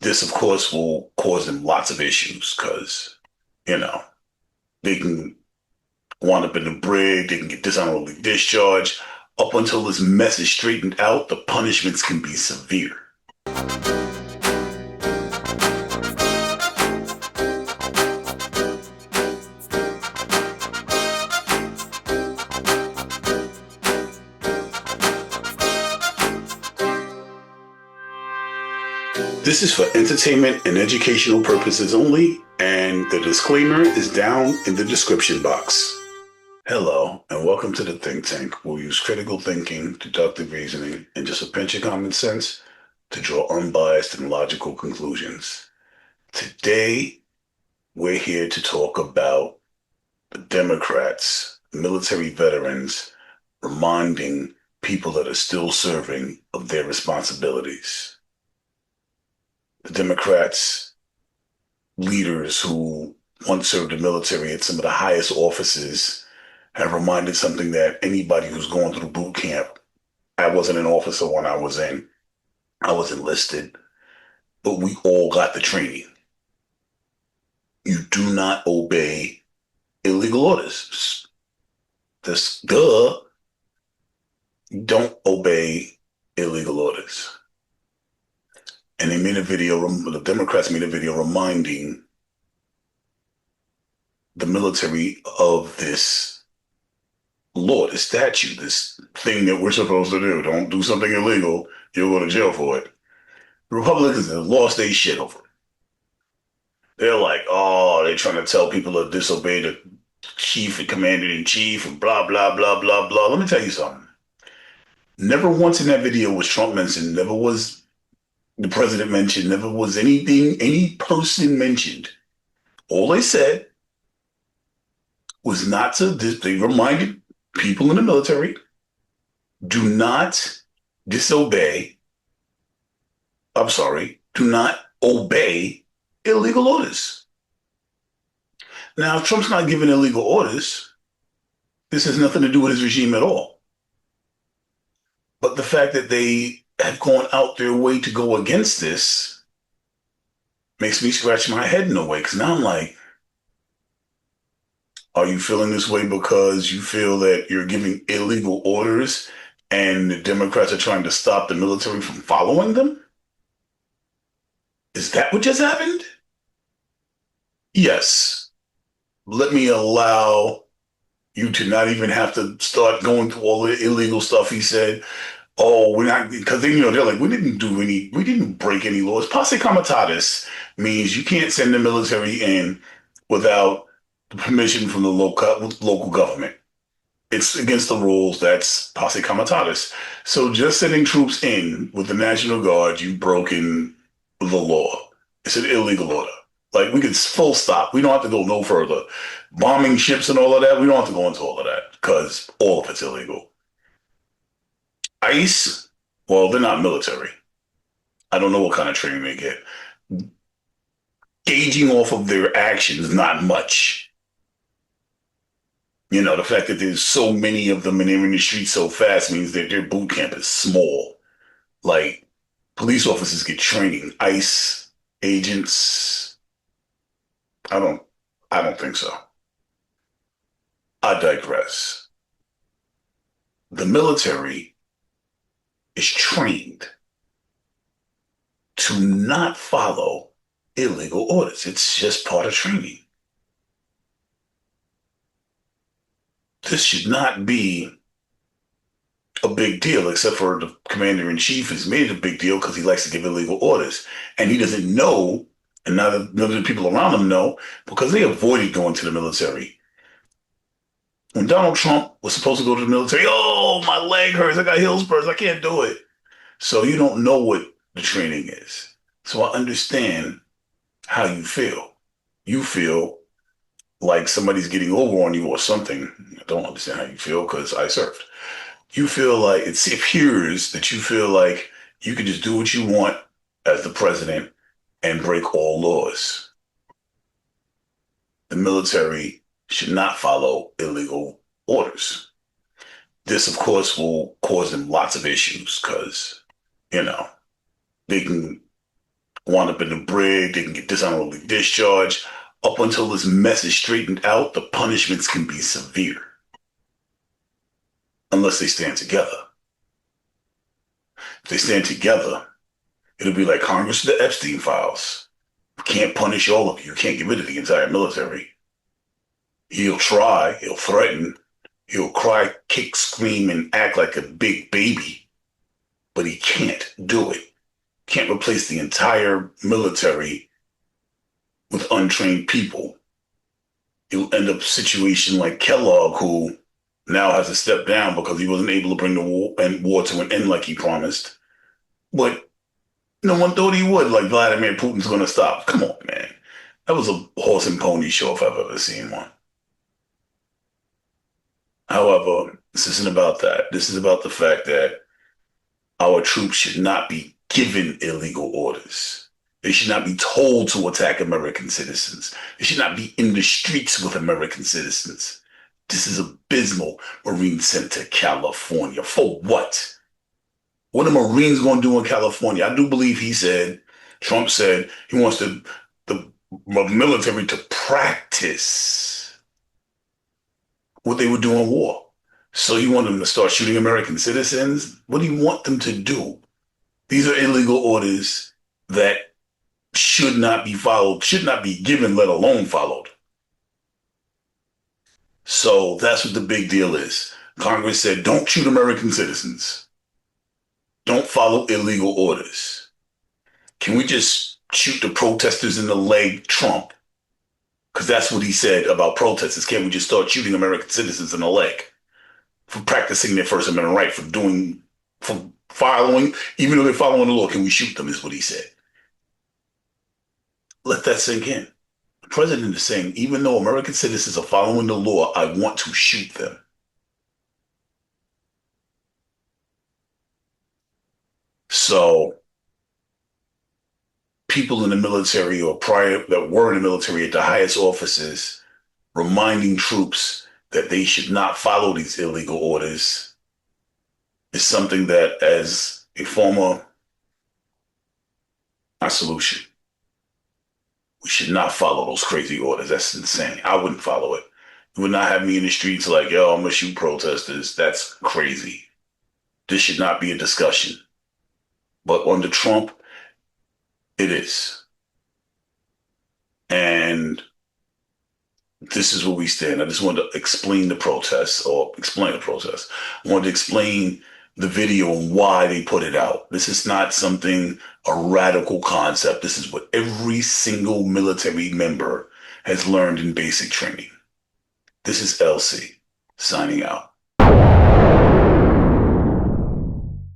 This, of course, will cause them lots of issues because, you know, they can wind up in the brig, they can get dishonorably discharged. Up until this mess is straightened out, the punishments can be severe. This is for entertainment and educational purposes only, and the disclaimer is down in the description box. Hello, and welcome to the Think Tank. We'll use critical thinking, deductive reasoning, and just a pinch of common sense to draw unbiased and logical conclusions. Today, we're here to talk about the Democrats, military veterans, reminding people that are still serving of their responsibilities. The Democrats, leaders who once served the military at some of the highest offices, have reminded something that anybody who's going through boot camp, I wasn't an officer when I was in, I was enlisted, but we all got the training. You do not obey illegal orders. Don't obey illegal orders. And they made a video, the Democrats made a video reminding the military of this law, this statute, this thing that we're supposed to do. Don't do something illegal, you'll go to jail for it. The Republicans have lost their shit over it. They're like, oh, they're trying to tell people to disobey the chief and commander-in-chief and blah, blah, blah, blah, blah. Let me tell you something. Never once in that video was Trump mentioned, never was the president mentioned, never was anything, any person mentioned. All they said was not to, they reminded people in the military, do not disobey, do not obey illegal orders. Now, if Trump's not giving illegal orders, this has nothing to do with his regime at all. But the fact that they have gone out their way to go against this makes me scratch my head in a way, because now I'm like, are you feeling this way because you feel that you're giving illegal orders and the Democrats are trying to stop the military from following them? Is that what just happened? Yes. Let me allow you to not even have to start going through all the illegal stuff he said. Oh, we're not, because they're like, we didn't break any laws. Posse comitatus means you can't send the military in without permission from the local government. It's against the rules. That's posse comitatus. So just sending troops in with the National Guard, you've broken the law. It's an illegal order. Like, we could full stop. We don't have to go no further. Bombing ships and all of that, we don't have to go into all of that because all of it's illegal. ICE, well, they're not military. I don't know what kind of training they get. Gauging off of their actions, not much. You know, the fact that there's so many of them and they're in the street so fast means that their boot camp is small. Like, police officers get training. ICE agents, I don't think so. I digress. The military is trained to not follow illegal orders. It's just part of training. This should not be a big deal, except for the commander-in-chief has made it a big deal because he likes to give illegal orders. And he doesn't know, and none of the people around him know, because they avoided going to the military. When Donald Trump was supposed to go to the military, oh, my leg hurts, I got heel spurs, I can't do it. So you don't know what the training is. So I understand how you feel. You feel like somebody's getting over on you or something. I don't understand how you feel because I served. You feel like it appears that you feel like you can just do what you want as the president and break all laws. The military should not follow illegal orders. This, of course, will cause them lots of issues because, they can wind up in the brig, they can get dishonorably discharged. Up until this mess is straightened out, the punishments can be severe unless they stand together. If they stand together, it'll be like Congress with the Epstein files. You can't punish all of you. You can't get rid of the entire military. He'll try, he'll threaten, he'll cry, kick, scream, and act like a big baby, but he can't do it. Can't replace the entire military with untrained people. You'll end up a situation like Kellogg, who now has to step down because he wasn't able to bring the war to an end like he promised. But no one thought he would, like Vladimir Putin's going to stop. Come on, man. That was a horse and pony show if I've ever seen one. However, this isn't about that. This is about the fact that our troops should not be given illegal orders. They should not be told to attack American citizens. They should not be in the streets with American citizens. This is abysmal. Marines sent to California. For what? What are Marines going to do in California? I do believe Trump said he wants the military to practice what they would do in war. So you want them to start shooting American citizens? What do you want them to do? These are illegal orders that should not be followed, should not be given, let alone followed. So that's what the big deal is. Congress said, don't shoot American citizens. Don't follow illegal orders. Can we just shoot the protesters in the leg, Trump? Because that's what he said about protesters. Can't we just start shooting American citizens in the leg for practicing their First Amendment right, for following, even though they're following the law, can we shoot them, is what he said. Let that sink in. The president is saying, even though American citizens are following the law, I want to shoot them. So people in the military or prior that were in the military at the highest offices reminding troops that they should not follow these illegal orders is something that, as a former solution, we should not follow those crazy orders. That's insane. I wouldn't follow it. You would not have me in the streets like, yo, I'm going to shoot protesters. That's crazy. This should not be a discussion. But under Trump, it is. And this is where we stand. I just wanted to explain the protests. I wanted to explain the video and why they put it out. This is not something, a radical concept. This is what every single military member has learned in basic training. This is LC, signing out.